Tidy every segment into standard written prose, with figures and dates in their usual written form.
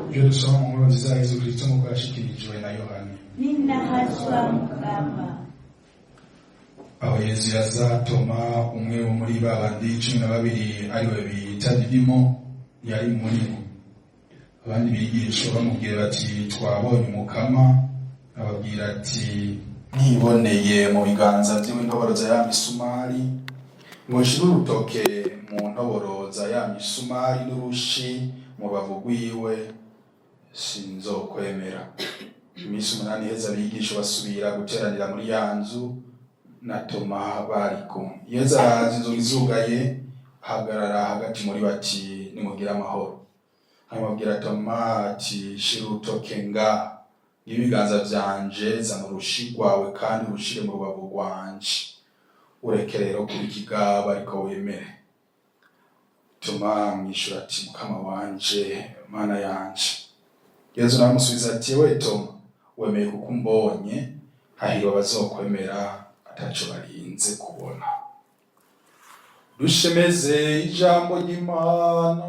ibyo dusoma mu nkuru nziza ya Yesu Kristo nk'uko yashikirijwe na Yohana. Ninahaswa mukama. Aho Yesu yazatoma umwe wo muri ba bandi 12 ariwe bita Didimo yari muri bo. Abandi bigisha bamubwira bati twabonye umukama, ababwira ati ntiboneye mu biganza byiwe intoboro za ya misumari, ngo nshire urutoke mu ntoboro za ya misumari n'urushi mu bavu rwiwe, sinzokwemera. Iminsi 8 heza abigisha basubira guteranira muri ya nzu na Toma bariko. Yesu araza inzugi zugaye, ahagarara hagati muri bati nimugira amahoro. Amubwira Toma ati shira urutoke nga ibiganza vyanje zana urushi rwawe kandi urushire mu rubavu rwanje, ureke rero kuba ikigaba ariko wemere. Toma mwishura ati mukama wanje mana yanje. Yesu aramusubiza ati we Toma, wemeye kuko umbonye, hahirwa abazokwemera ataco barinze kubona. Dushemeze ijambo ry'Imana.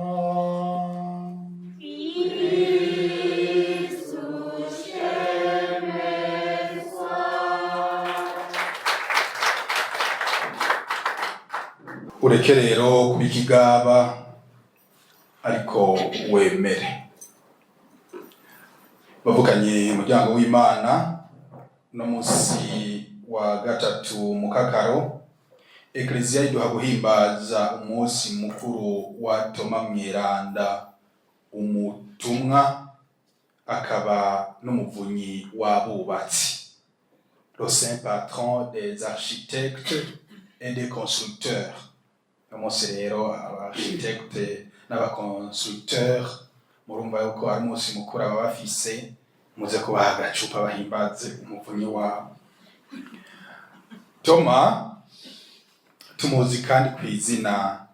Ureke rero kuba ikigaba ariko wemere. Bavuganye umuryango w'Imana no musi wa gatatu mukakaro, Eklezia iduha guhimbaza umunsi mukuru wa Toma Mweranda, umutumwa akaba n'umuvunyi w'abubatsi, le saint patron des architectes et des constructeurs. Umunsi rero architecte n'abaconstructeurs murumva yuko ari umunsi mukuru aba bafise, muze kubaha agacupa bahimbaze umuvunyi wabo. Toma tumuzi kandi kw'izina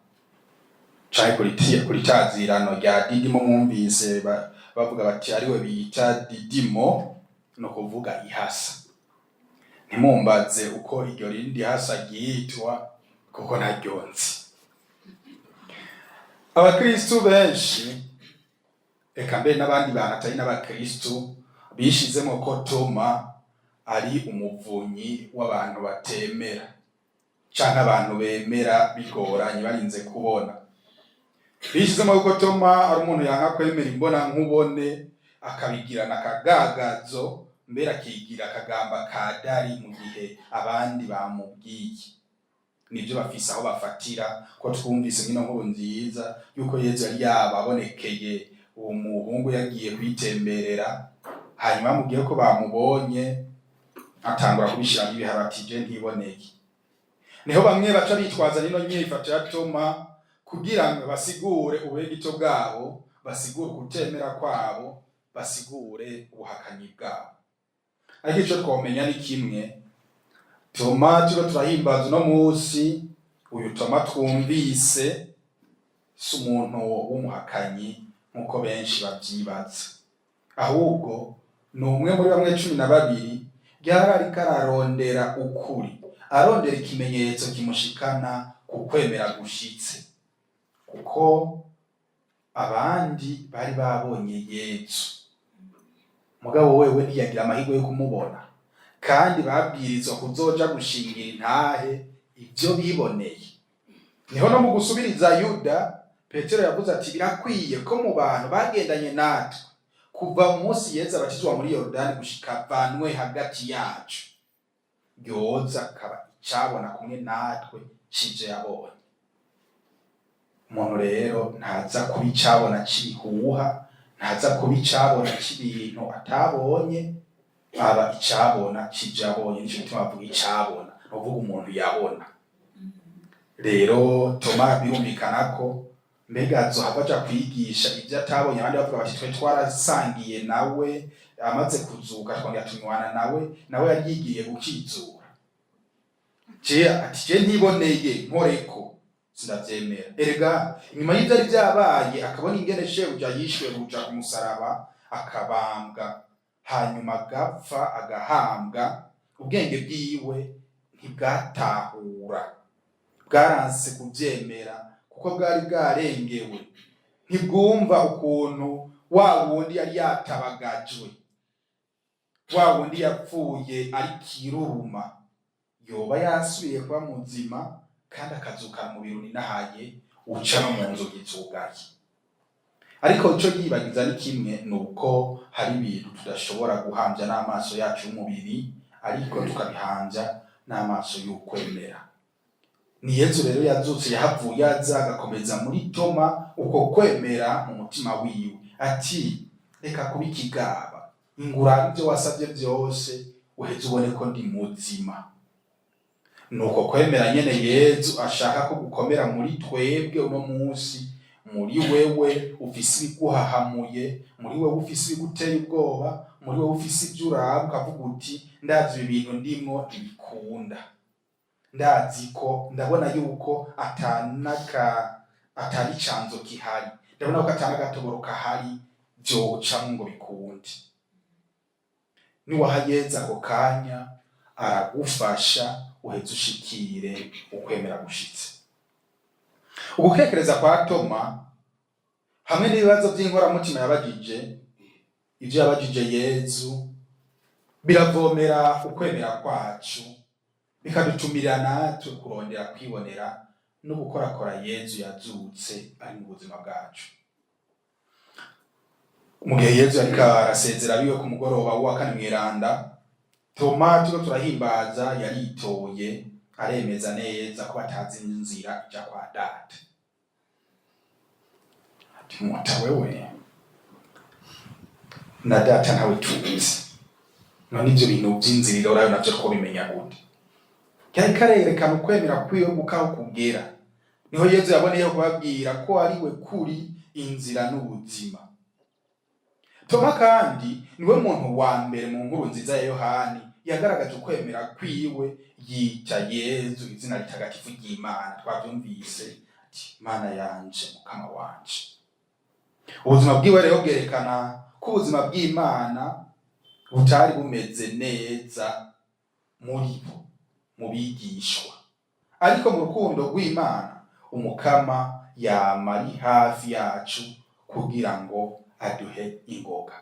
canke kuritazirano rya Didimo, mwumvise bavuga bati ariwe bita Didimo, no kuvuga ihasa. Ntimumbaze uko iryo rindi hasa ryitwa kuko ntaryonzi. Abakristu benshi eka mbere n'abandi bantu atari n'abakristu bishizemo ko Toma ari umuvunyi w'abantu batemera canke abantu bemera bigoranye barinze kubona. Bishizemo ko Toma ari umuntu yanka kwemera imbona nkubone, akabigirana akagagazo, mbere akigira akagamba kadari mu gihe abandi bamubwiye. Nibyo bafise aho bafatira ko twumvise nkino nkuru nziza yuko Yesu yari yababonekeye uwo muhungu yagiye kwitemberera, hanyuma mubwiye ko bamubonye atangura kubishira ibiharatije ntiboneke. Niho bamwe baca bitwaza nino nyifato ya Toma kugira ngo basigure ubegito bwabo, basigure kutemera kwabo, basigure ubuhakanyi bwabo. Ariko ico twomenya ni kimwe, Toma tuba turahimbaza no musi, uyu Toma twumvise si umuntu w'umuhakanyi nkuko benshi bavyibaza, ahubwo ni umwe muri bamwe 12 ryari kararondera ukuri, arondera ikimenyetso kimushikana ku kwemera gushitse, kuko abandi bari babonye Yesu, mugabo wewe ntiyagira amahirwe yo kumubona, kandi babwirizwa kuzoja gushingira intahe ivyo biboneye. Niho no mu gusubiriza Yuda, Petero yavuze ati birakwiye ko mu bantu bagendanye natwe kuva umunsi Yesu abatizwa muri Yorodani gushika vanwe hagati yacu, yoza akaba icabona kumwe natwe cije yabonye. Umuntu rero ntaza kuba icabona cihuha, ntaza kuba icabona c'ibintu atabonye, aba icabona cije abonye. Nico gituma bavuga icabona, bavuga umuntu yabona. Rero Toma birumvikana ko mbega azohava aja kwigisha ivyo atabonye, abandi bavuga bati twe twarasangiye nawe, amaze kuzuka twongera tunywana nawe yaryigiriye gukizura. Ati je ntiboneye nkoreko sinavyemera. Erega inyuma y'ivyo ari vyabaye akabona ingene shebuja yishwe ruja ku musaraba akabambwa, hanyuma agapfa agahambwa, ubwenge bwiwe ntibwatahura, bwaranse kuvyemera kuko bwari bwarengewe. Ntibwumva ukuntu wa wundi yari yatabagajwe, wa wundi yapfuye ari kiruruma, yoba yasubiye kuba muzima kandi akazuka mu biruni nahaye uca no mu nzu gicugaye. Ariko ico yibagiza ni kimwe, nuko hari ibintu tudashobora guhamvya n'amaso yacu y'umubiri, ariko tukabihamvya n'amaso y'ukwemera. Ni Yesu rero yazutse yahavuye aza agakomeza muri Toma uko kwemera mu mutima wiwe, ati reka kuba ikigaba, ingurane ibyo wasabye byose uheze ubone ko ndi muzima. Nuko kwemera nyene Yesu ashaka ko gukomera muri twebwe uno munsi, muri wewe ufise ibiguhahamuye, muri wewe ufise ibiguteye ubwoba, muri wewe ufise ibyo uraba ukavuga uti ndazi ibi bintu ndimwo ntibikunda, ndazi ko ndabona yuko atari canzo kihari, ndabona ko atari agatoboro kahari vyocamwo ngo bikunde. Niwahageza ako kanya aragufasha uheze ushikire ukwemera gushitse. Ugutekereza kwa Toma hamwe n'ibibazo by'inkoramutima yabagije, ivyo yabagije Yesu biravomera ukwemera kwacu, bikadutumira natwe kurondera kwibonera no gukorakora Yesu yazutse ari mu buzima bwacu. Mu gihe Yesu ariko arasezera biwe ku mugoroba wa kane mweranda, Toma turiko turahimbaza yaritoye aremeza neza ko batazi inzira ija kwa Data. Ati muta wewe na Data ntawe tuzi, none ivyo bintu vy'inzira urayo navyo two bimenya gute? Cyari karerekana ukwemera kwiwe gukaho kugera. Niho Yesu yaboneye kubabwira ko ari we kuri inzira n'ubuzima. Toma kandi niwe muntu wa mbere mu nkuru nziza ya Yohani yagaragaje ukwemera kwiwe, yita Yesu izina ritagatifu ry'Imana. Twavyumvise ati Mana yanje mukama wanje. Ubuzima bwiwe rero bwerekana ko ubuzima bw'Imana butari bumeze neza muri bo, mu bigishwa, ariko mu rukundo rw'Imana umukama yamari hafi yacu kugira ngo aduhe ingoga.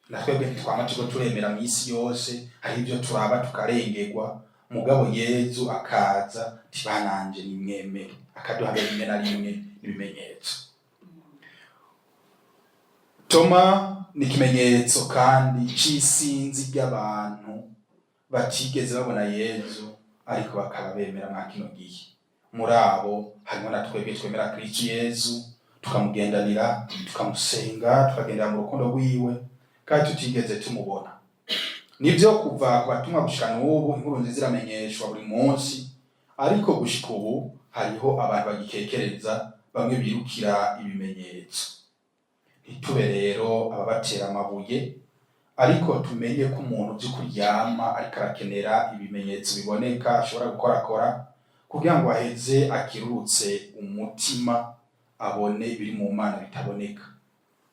Natwebwe ntitwama turiko turemera mu isi yose, hari ivyo turaba tukarengerwa, mugabo Yesu akaza ati bananje nimwemere, akaduha rimwe na rimwe ibimenyetso. Toma ni ikimenyetso kandi c'isinzi ry'abantu batigeze babona Yesu ariko bakaba bemera mwa kino gihe. Muri abo harimo na twebwe twemera Kristo Yesu, tukamugendanira, tukamusenga, tukagendera mu rukundo rwiwe kandi tutigeze tumubona. Nivyo kuva ku batumwa gushika n'ubu inkuru nziza iramenyeshwa buri munsi, ariko gushika ubu hariho abantu bagikekereza, bamwe birukira ibimenyetso. Ntitube rero ababatera amabuye, ariko tumenye ko umuntu by'ukuri yama ariko arakenera ibimenyetso biboneka ashobora gukorakora kugira ngo aheze akirurutse umutima, abone ibiri mu Mana bitaboneka.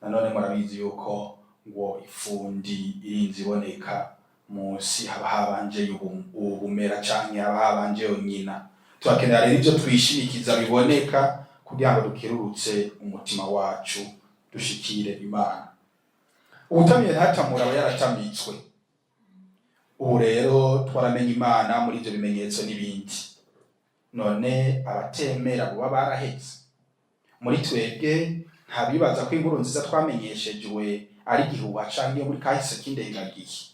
Nanone murabizi yuko ngo ifundi irinzi iboneka munsi haba habanje ubumera canke haba habanje nyina. Turakenera rero ivyo twishimikiza biboneka kugira ngo dukirurutse umutima wacu dushikire Imana. Ubutamiye ntatamura aba yaratamitswe. Ubu rero twaramenye Imana muri ivyo bimenyetso n'ibindi. None abatemera buba baraheze. Muri twebwe ntabibaza ko inkuru nziza twamenyeshejwe ari gihuha canke muri kahise k'indengagihe.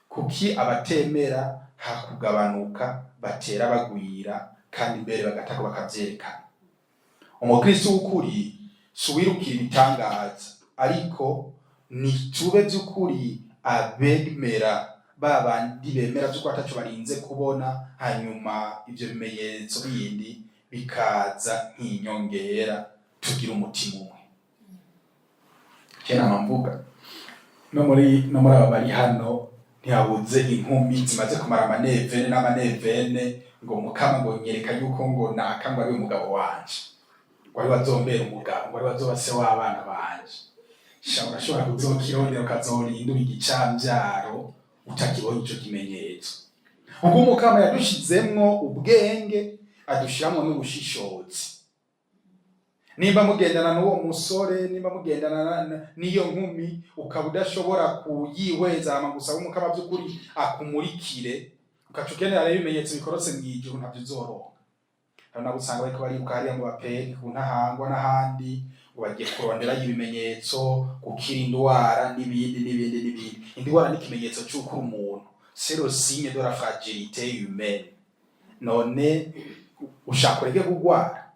Kuki abatemera hakugabanuka batera bagwira kandi mbere bagataka bakavyerekana. Umukristo w'ukuri suwirukira ibitangaza, ariko nitube by'ukuri abemera, babandi bemera by'uko ataco barinze kubona, hanyuma ivyo bimenyetso bindi bikaza nk'inyongera, tugira umutima umwe. Kera mvuga no muri aba bari hano ntihabuze inkumi zimaze kumara amanevene n'amanevene ngo mukama ngo nyereka yuko ngo naka ngo ari umugabo wanje, wari wazombera umugabo, wari wazoba se w'abana banje. Urashobora kuzokirondera ukazorindura igicamvyaro utakibonye ico kimenyetso. Ubwo umukama yadushizemwo ubwenge, adushiramwo n'ubushishozi. nimba mugendana n'uwo musore, nimba mugendana n'iyo nkumi ukaba udashobora kuyihweza hama gusaba umukama by'ukuri akumurikire, ukaca ukenera rero ibimenyetso bikorotse mw'ijuru, ntabyo uzoronka. Hari nabo usanga bariko baribuka hariya mu baperi ku Ntahangwa n'ahandi ngo bagiye kuronderayo ibimenyetso, gukira indwara n'ibindi. Indwara ni ikimenyetso c'uko uri umuntu, c'est le signe de la fragilité humaine. None ushaka ureke kugwara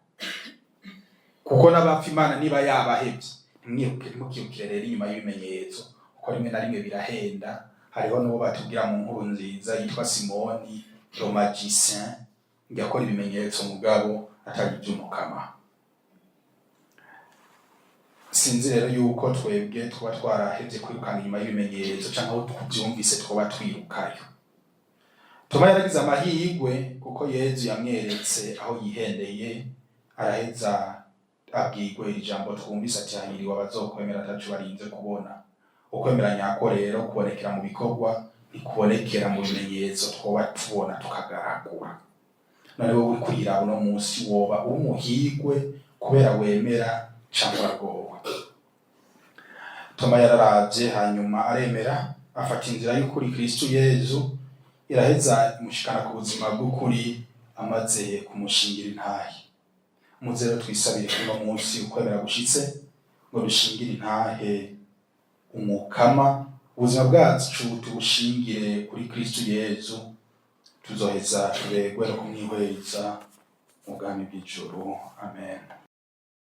kuko n'abapfa Imana niba yabahevye, ntimukirukire rero inyuma y'ibimenyetso, kuko rimwe na rimwe birahenda. Hariho n'uwo batubwira mu nkuru nziza yitwa Simoni le magicien, ngakora ibimenyetso mugabo atari iby'umukama. Sinzi rero yuko twebwe tuba twarahevye kwirukana inyuma y'ibimenyetso canke aho tuvyumvise twoba twirukayo. Toma yaragize amahirwe kuko Yezu yamweretse aho yihendeye, araheza abwirwe ijambo twumvise ati hahiriwe abazokwemera ataco barinze kubona. Ukwemera nyako rero kubonekera mu bikorwa, nikubonekera mu bimenyetso twoba tubona tukagaragura. None wowe uri kwiraba uno munsi woba uri umuhirwe kubera wemera canke uragowe? Toma yararavye hanyuma aremera, afata inzira y'ukuri Kristo Yezu, iraheza imushikana ku buzima bw'ukuri amaze kumushingira intahe. Muze rero twisabire kuno munsi ukwemera gushitse ngo dushingire intahe umukama, ubuzima bwacu tubushingire kuri Kristo Yezu, tuzoheza tuberwe no kumwihweza mu bwami bw'ijuru. Amen.